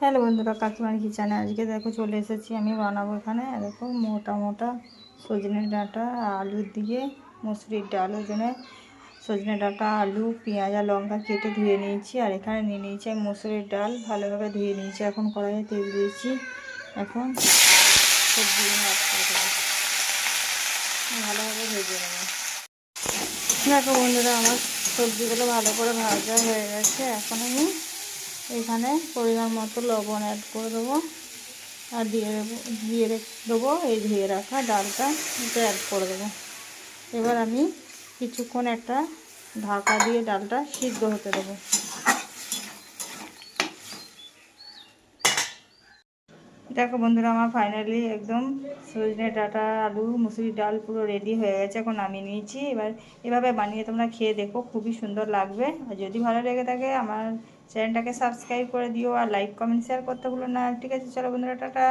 Hello বন্ধুরা, কাকিমার কিচেনে আজকে দেখো চলে এসেছি। আমি বানাবো এখানে দেখো মোটা মোটা সজনে ডাঁটা আলু দিয়ে মুসুরির ডাল। ওই জন্য সজনে ডাঁটা আলু পেঁয়াজ আর লঙ্কা কেটে ধুয়ে নিয়েছি। আর এখানে নিয়ে নিয়েছি আমি মুসুরির ডাল, ভালোভাবে ধুয়ে নিয়েছি। এখন কড়াইয়ে তেল দিয়েছি। এখন সবজিগুলো অ্যাড করে দেবো, ভালোভাবে ভেজে নেবো। দেখো বন্ধুরা, আমার সবজিগুলো ভালো করে ভাজা হয়ে গেছে। এখন আমি এখানে পরিমাণ মতো লবণ অ্যাড করে দেবো আর দিয়ে দেবো এই ধুয়ে রাখা ডালটা, এটা অ্যাড করে দেবো। এবার আমি কিছুক্ষণ একটা ঢাকা দিয়ে ডালটা সিদ্ধ হতে দেবো। দেখো বন্ধুরা, আমার ফাইনালি একদম সজনে ডাঁটা আলু মুসুরির ডাল পুরো রেডি হয়ে গেছে। এখন নামিয়ে নিয়েছি। এবার এভাবে বানিয়ে তোমরা খেয়ে দেখো, খুবই সুন্দর লাগবে। আর যদি ভালো লেগে থাকে আমার চ্যানেলটাকে সাবস্ক্রাইব করে দিও আর লাইক কমেন্ট শেয়ার করতে ভুলো না। ঠিক আছে, চলো বন্ধুরা, টাটা।